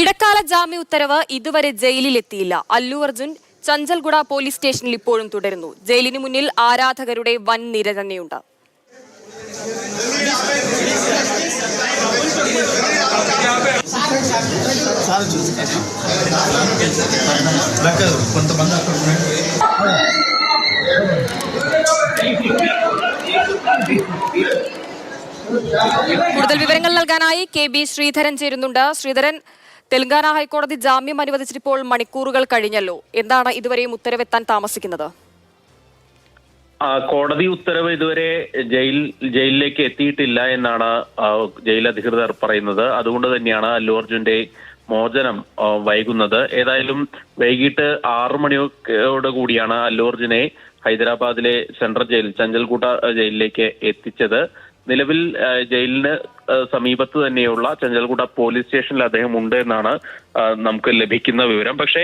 ഇടക്കാല ജാമ്യ ഉത്തരവ് ഇതുവരെ ജയിലിലെത്തിയില്ല. അല്ലു അർജുൻ ചഞ്ചൽഗുഡ പോലീസ് സ്റ്റേഷനിൽ ഇപ്പോഴും തുടരുന്നു. ജയിലിന് മുന്നിൽ ആരാധകരുടെ വൻ നിര തന്നെയുണ്ട്. കൂടുതൽ വിവരങ്ങൾ നൽകാനായി കെ.ബി. ശ്രീധരൻ ചേരുന്നുണ്ട്. ശ്രീധരൻ, തെലങ്കാന ഹൈക്കോടതി ജാമ്യം അനുവദിച്ചിട്ടിപ്പോൾ മണിക്കൂറുകൾ കഴിഞ്ഞല്ലോ. എന്താണ് ഇതുവരെയും ഉത്തരവെത്താൻ താമസിക്കുന്നത്? കോടതി ഉത്തരവ് ഇതുവരെ ജയിലിലേക്ക് എത്തിയിട്ടില്ല എന്നാണ് ജയിൽ അധികൃതർ പറയുന്നത്. അതുകൊണ്ട് തന്നെയാണ് അല്ലു അർജുന്റെ മോചനം വൈകുന്നത്. ഏതായാലും വൈകിട്ട് 6 മണിയോട് കൂടിയാണ് അല്ലു അർജുനെ ഹൈദരാബാദിലെ സെൻട്രൽ ജയിൽ ചഞ്ചൽഗുഡ ജയിലിലേക്ക് എത്തിച്ചത്. നിലവിൽ ജയിലിന് സമീപത്ത് തന്നെയുള്ള ചഞ്ചൽഗുഡ പോലീസ് സ്റ്റേഷനിൽ അദ്ദേഹം ഉണ്ട് എന്നാണ് നമുക്ക് ലഭിക്കുന്ന വിവരം. പക്ഷേ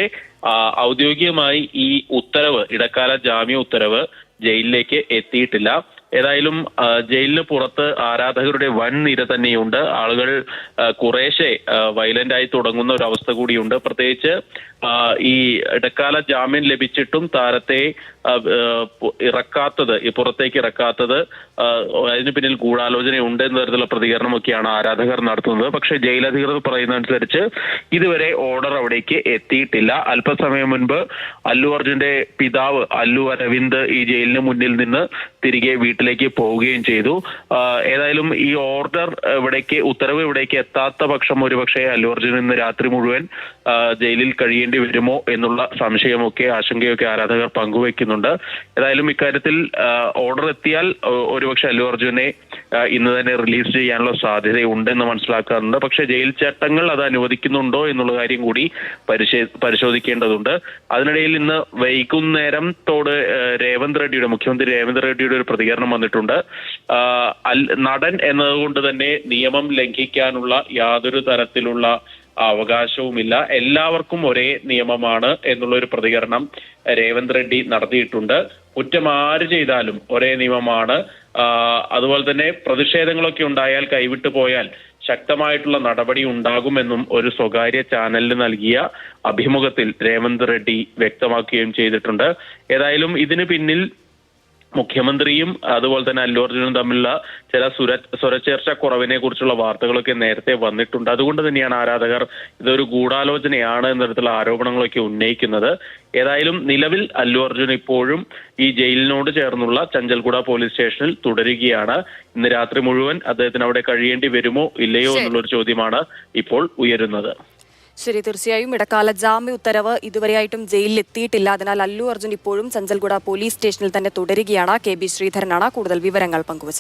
ഔദ്യോഗികമായി ഈ ഉത്തരവ്, ഇടക്കാല ജാമ്യ ഉത്തരവ് ജയിലിലേക്ക് എത്തിയിട്ടില്ല. ഏതായാലും ജയിലിന് പുറത്ത് ആരാധകരുടെ വൻ നിര തന്നെയുണ്ട്. ആളുകൾ കുറേശ്ശെ വയലന്റായി തുടങ്ങുന്ന ഒരു അവസ്ഥ കൂടിയുണ്ട്. പ്രത്യേകിച്ച് ഈ ഇടക്കാല ജാമ്യം ലഭിച്ചിട്ടും താരത്തെ പുറത്തേക്ക് ഇറക്കാത്തത് അതിന് പിന്നിൽ ഗൂഢാലോചനയുണ്ട് എന്ന തരത്തിലുള്ള പ്രതികരണമൊക്കെയാണ് ആരാധകർ നടത്തുന്നത്. പക്ഷേ ജയിലധികൃതർ പറയുന്നതനുസരിച്ച് ഇതുവരെ ഓർഡർ അവിടേക്ക് എത്തിയിട്ടില്ല. അല്പസമയം മുൻപ് അല്ലു അർജുന്റെ പിതാവ് അല്ലു അരവിന്ദ് ഈ ജയിലിന് മുന്നിൽ നിന്ന് തിരികെ വീട്ടിലേക്ക് പോവുകയും ചെയ്തു. ഏതായാലും ഈ ഉത്തരവ് ഇവിടേക്ക് എത്താത്ത പക്ഷം ഒരുപക്ഷെ അല്ലു അർജുൻ ഇന്ന് രാത്രി മുഴുവൻ ജയിലിൽ കഴിയേണ്ടി വരുമോ എന്നുള്ള സംശയമൊക്കെ, ആശങ്കയൊക്കെ ആരാധകർ പങ്കുവെക്കുന്നുണ്ട്. ഏതായാലും ഇക്കാര്യത്തിൽ ഓർഡർ എത്തിയാൽ ഒരുപക്ഷെ അല്ലു അർജുനെ ഇന്ന് തന്നെ റിലീസ് ചെയ്യാനുള്ള സാധ്യതയുണ്ടെന്ന് മനസ്സിലാക്കാറുണ്ട്. പക്ഷേ ജയിൽ ചട്ടങ്ങൾ അത് അനുവദിക്കുന്നുണ്ടോ എന്നുള്ള കാര്യം കൂടി പരിശോധിക്കേണ്ടതുണ്ട്. അതിനിടയിൽ ഇന്ന് വൈകുന്നേരത്തോട് മുഖ്യമന്ത്രി രേവന്ത് റെഡ്ഡിയുടെ ഒരു പ്രതികരണം വന്നിട്ടുണ്ട്. നടൻ എന്നതുകൊണ്ട് തന്നെ നിയമം ലംഘിക്കാനുള്ള യാതൊരു തരത്തിലുള്ള അവകാശവുമില്ല, എല്ലാവർക്കും ഒരേ നിയമമാണ് എന്നുള്ളൊരു പ്രതികരണം രേവന്ത് റെഡ്ഡി നടത്തിയിട്ടുണ്ട്. കുറ്റം ആര് ചെയ്താലും ഒരേ നിയമമാണ്. അതുപോലെ തന്നെ പ്രതിഷേധങ്ങളൊക്കെ ഉണ്ടായാൽ, കൈവിട്ടു പോയാൽ ശക്തമായിട്ടുള്ള നടപടി ഉണ്ടാകുമെന്നും ഒരു സ്വകാര്യ ചാനലിന് നൽകിയ അഭിമുഖത്തിൽ രേവന്ത് റെഡ്ഡി വ്യക്തമാക്കുകയും ചെയ്തിട്ടുണ്ട്. ഏതായാലും ഇതിന് പിന്നിൽ മുഖ്യമന്ത്രിയും അതുപോലെ തന്നെ അല്ലു അർജുനും തമ്മിലുള്ള ചില സ്വരച്ചേർച്ച കുറവിനെ കുറിച്ചുള്ള വാർത്തകളൊക്കെ നേരത്തെ വന്നിട്ടുണ്ട്. അതുകൊണ്ട് തന്നെയാണ് ആരാധകർ ഇതൊരു ഗൂഢാലോചനയാണ് എന്ന തരത്തിലുള്ള ആരോപണങ്ങളൊക്കെ ഉന്നയിക്കുന്നത്. ഏതായാലും നിലവിൽ അല്ലു അർജുൻ ഇപ്പോഴും ഈ ജയിലിനോട് ചേർന്നുള്ള ചഞ്ചൽഗുഡ പോലീസ് സ്റ്റേഷനിൽ തുടരുകയാണ്. ഇന്ന് രാത്രി മുഴുവൻ അദ്ദേഹത്തിന് അവിടെ കഴിയേണ്ടി വരുമോ ഇല്ലയോ എന്നുള്ളൊരു ചോദ്യമാണ് ഇപ്പോൾ ഉയരുന്നത്. ശരി, തീർച്ചയായും ഇടക്കാല ജാമ്യ ഉത്തരവ് ഇതുവരെയായിട്ടും ജയിലിൽ എത്തിയിട്ടില്ല. അതിനാൽ അല്ലു അർജുൻ ഇപ്പോഴും ചഞ്ചൽഗുഡ പോലീസ് സ്റ്റേഷനിൽ തന്നെ തുടരുകയാണ്. കെ.ബി. ശ്രീധരനാണ് കൂടുതൽ വിവരങ്ങൾ പങ്കുവച്ചത്.